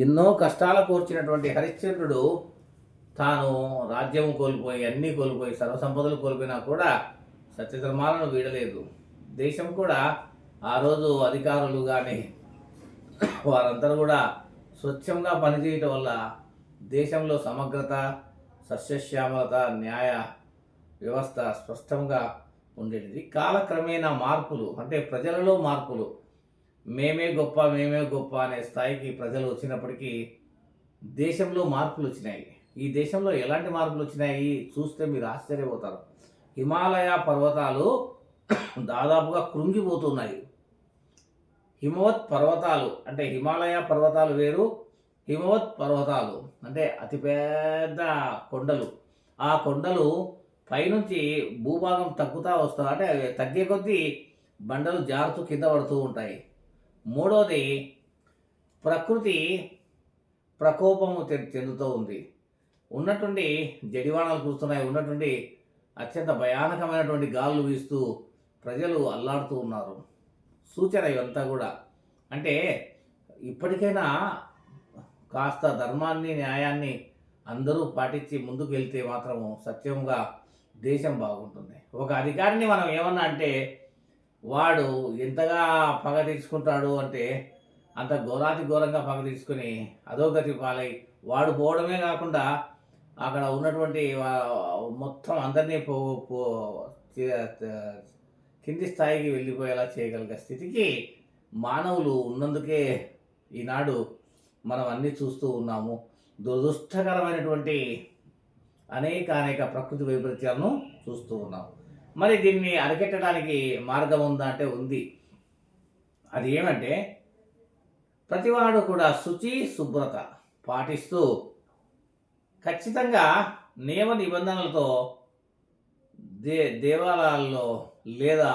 ఎన్నో కష్టాలు కూర్చున్నటువంటి హరిశ్చంద్రుడు తాను రాజ్యం కోల్పోయి అన్నీ కోల్పోయి సర్వసంపదలు కోల్పోయినా కూడా సత్యధర్మాలను వీడలేదు. దేశం కూడా ఆ రోజు అధికారులు కానీ వారందరూ కూడా స్వచ్ఛంగా పనిచేయటం వల్ల దేశంలో సమగ్రత, సస్యశ్యామలత, న్యాయ వ్యవస్థ స్పష్టంగా ఉండేది. కాలక్రమేణా మార్పులు అంటే ప్రజలలో మార్పులు, మేమే గొప్ప మేమే గొప్ప అనే స్థాయికి ప్రజలు వచ్చినప్పటికీ దేశంలో మార్పులు వచ్చినాయి. ఈ దేశంలో ఎలాంటి మార్పులు వచ్చినాయి చూస్తే మీరు ఆశ్చర్యపోతారు. హిమాలయ పర్వతాలు దాదాపుగా కృంగిపోతున్నాయి. హిమవత్ పర్వతాలు అంటే హిమాలయ పర్వతాలు వేరు, హిమవత్ పర్వతాలు అంటే అతిపెద్ద కొండలు. ఆ కొండలు పైనుంచి భూభాగం తగ్గుతూ వస్తుంది, అంటే తగ్గే కొద్దీ బండలు జారుతూ కింద పడుతూ ఉంటాయి. మూడోది ప్రకృతి ప్రకోపము చెందుతూ ఉంది. ఉన్నటువంటి జడివాణాలు కూస్తున్నాయి, ఉన్నటువంటి అత్యంత భయానకమైనటువంటి గాలులు వీస్తూ ప్రజలు అల్లాడుతూ ఉన్నారు. సూచన ఇవంతా కూడా. అంటే ఇప్పటికైనా కాస్త ధర్మాన్ని, న్యాయాన్ని అందరూ పాటించి ముందుకు వెళ్తే మాత్రము సత్యంగా దేశం బాగుంటుంది. ఒక అధికారిని మనం ఏమన్నా అంటే వాడు ఎంతగా పగ తీర్చుకుంటాడు అంటే అంత ఘోరాతి ఘోరంగా పగ తీసుకుని అధోగతి పాలై వాడు పోవడమే కాకుండా అక్కడ ఉన్నటువంటి మొత్తం అందరినీ కింది స్థాయికి వెళ్ళిపోయేలా చేయగలిగే స్థితికి మానవులు ఉన్నందుకే ఈనాడు మనం అన్నీ చూస్తూ ఉన్నాము. దురదృష్టకరమైనటువంటి అనేక ప్రకృతి వైపరీత్యాలను చూస్తూ ఉన్నాము. మరి దీన్ని అరికెట్టడానికి మార్గం ఉందా అంటే ఉంది. అది ఏమంటే ప్రతివాడు కూడా శుచి శుభ్రత పాటిస్తూ ఖచ్చితంగా నియమ నిబంధనలతో దేవాలయాల్లో లేదా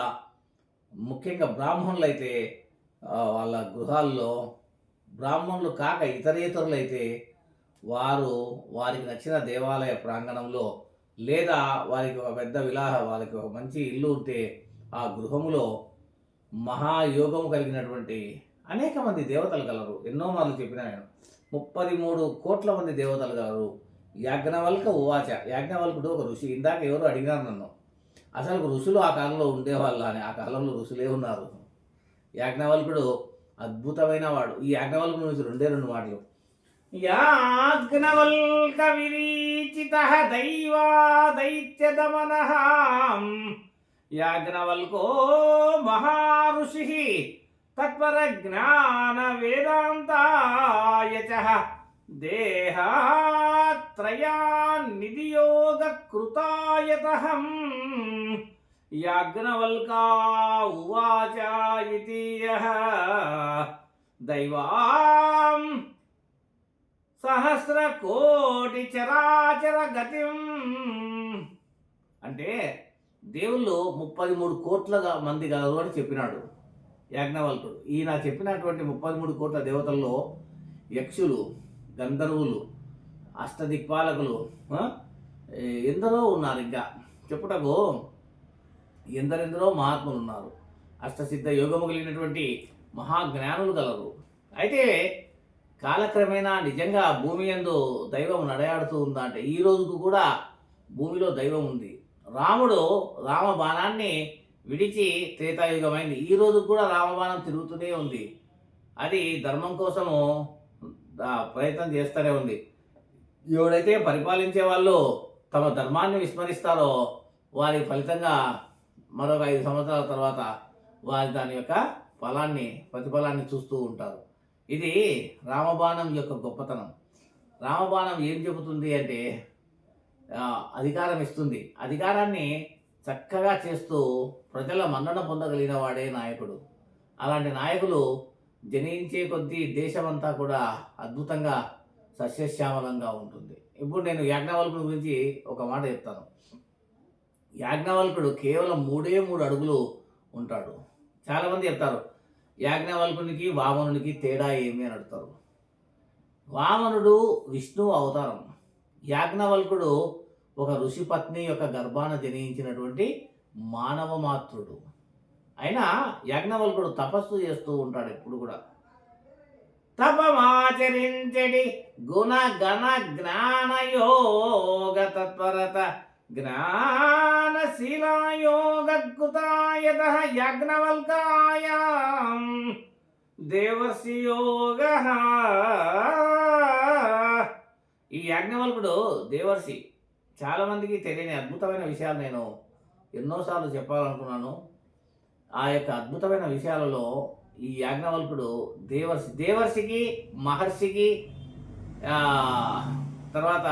ముఖ్యంగా బ్రాహ్మణులు అయితే వాళ్ళ గృహాల్లో, బ్రాహ్మణులు కాక ఇతరేతరులు అయితే వారికి నచ్చిన దేవాలయ ప్రాంగణంలో లేదా వారికి ఒక పెద్ద వాళ్ళకి ఒక మంచి ఇల్లు ఉంటే ఆ గృహములో మహాయోగము కలిగినటువంటి అనేక మంది దేవతలు కలరు. ఎన్నో మార్లు చెప్పిన నేను 33 కోట్ల మంది దేవతలు కలరు. యాజ్ఞవల్క ఉవాచ, యాజ్ఞవల్కుడు ఒక ఋషి. ఇందాక ఎవరు అడిగినారు నన్ను, అసలు ఋషులు ఆ కాలంలో ఉండేవాళ్ళ అని. ఆ కాలంలో ఋషులే ఉన్నారు. యాజ్ఞవల్కుడు అద్భుతమైన వాడు. ఈ యాజ్ఞవల్కుడు నుంచి రెండు మాటలు. యాజ్ఞవల్క విరీచిత దైవా దైత్య దమనః యాజ్ఞవల్కో మహారుషి తత్పర జ్ఞాన వేదాంతాయచ దేహాత్రయాన్నిధియోగ కృతాయతహం యాజ్ఞవల్కా ఉవాచ ఇతి యః దైవాం సహస్రకోటి చరాచర గతిం. అంటే దేవుళ్ళు 33 కోట్ల మంది గలరు అని చెప్పినాడు యాజ్ఞవల్కుడు. ఈయన చెప్పినటువంటి 33 కోట్ల దేవతల్లో యక్షులు, గంధర్వులు, అష్టదిక్పాలకులు ఎందరో ఉన్నారు. ఇంకా చెప్పుటకు ఎందరెందరో మహాత్ములు ఉన్నారు. అష్టసిద్ధ యోగము కలిగినటువంటి మహాజ్ఞానులు గలరు. అయితే కాలక్రమేణా నిజంగా భూమి యందు దైవం నడయాడుతూ ఉందా అంటే ఈ రోజుకు కూడా భూమిలో దైవం ఉంది. రాముడు రామబాణాన్ని విడిచి త్రేతాయుగమైంది. ఈ రోజు కూడా రామబాణం తిరుగుతూనే ఉంది. అది ధర్మం కోసము ప్రయత్నం చేస్తూనే ఉంది. ఎవడైతే పరిపాలించే వాళ్ళు తమ ధర్మాన్ని విస్మరిస్తారో వారి ఫలితంగా మరొక 5 సంవత్సరాల తర్వాత వారి దాని యొక్క ప్రతిఫలాన్ని చూస్తూ ఉంటారు. ఇది రామబాణం యొక్క గొప్పతనం. రామబాణం ఏం చెబుతుంది అంటే అధికారం ఇస్తుంది. అధికారాన్ని చక్కగా చేస్తూ ప్రజల మన్నన పొందగలిగిన వాడే నాయకుడు. అలాంటి నాయకులు జనించే కొద్దీ దేశమంతా కూడా అద్భుతంగా సస్యశ్యామలంగా ఉంటుంది. ఇప్పుడు నేను యాజ్ఞవల్కుడి గురించి ఒక మాట చెప్తాను. యాజ్ఞవల్కుడు కేవలం 3 అడుగులు ఉంటాడు. చాలామంది చెప్తారు యాజ్ఞవల్కునికి వామనునికి తేడా ఏమి అని అడుగుతారు. వామనుడు విష్ణువు అవతారం, యాజ్ఞవల్కుడు ఒక ఋషి పత్ని యొక్క గర్భాన జనించినటువంటి మానవ మాతృడు. అయినా యాజ్ఞవల్కుడు తపస్సు చేస్తూ ఉంటాడు ఎప్పుడు కూడా. తపమాచరించడి గుణ గణ జ్ఞాన యోగ తత్పరత జ్ఞానశీలాయోగకృతాయత యాజ్ఞవల్కాయ దేవర్షి యోగ. ఈ యాజ్ఞవల్కుడు దేవర్షి. చాలామందికి తెలియని అద్భుతమైన విషయాలు నేను ఎన్నోసార్లు చెప్పాలనుకున్నాను. ఆ యొక్క అద్భుతమైన విషయాలలో ఈ యాజ్ఞవల్కుడు దేవర్షికి మహర్షికి తర్వాత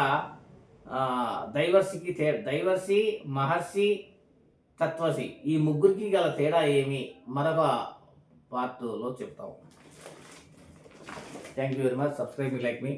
దైవర్షి మహర్షి తత్వసి ఈ ముగ్గురికి గల తేడా ఏమి మరొక పార్ట్లో చెప్తాము. Thank you very much. Subscribe me, like me.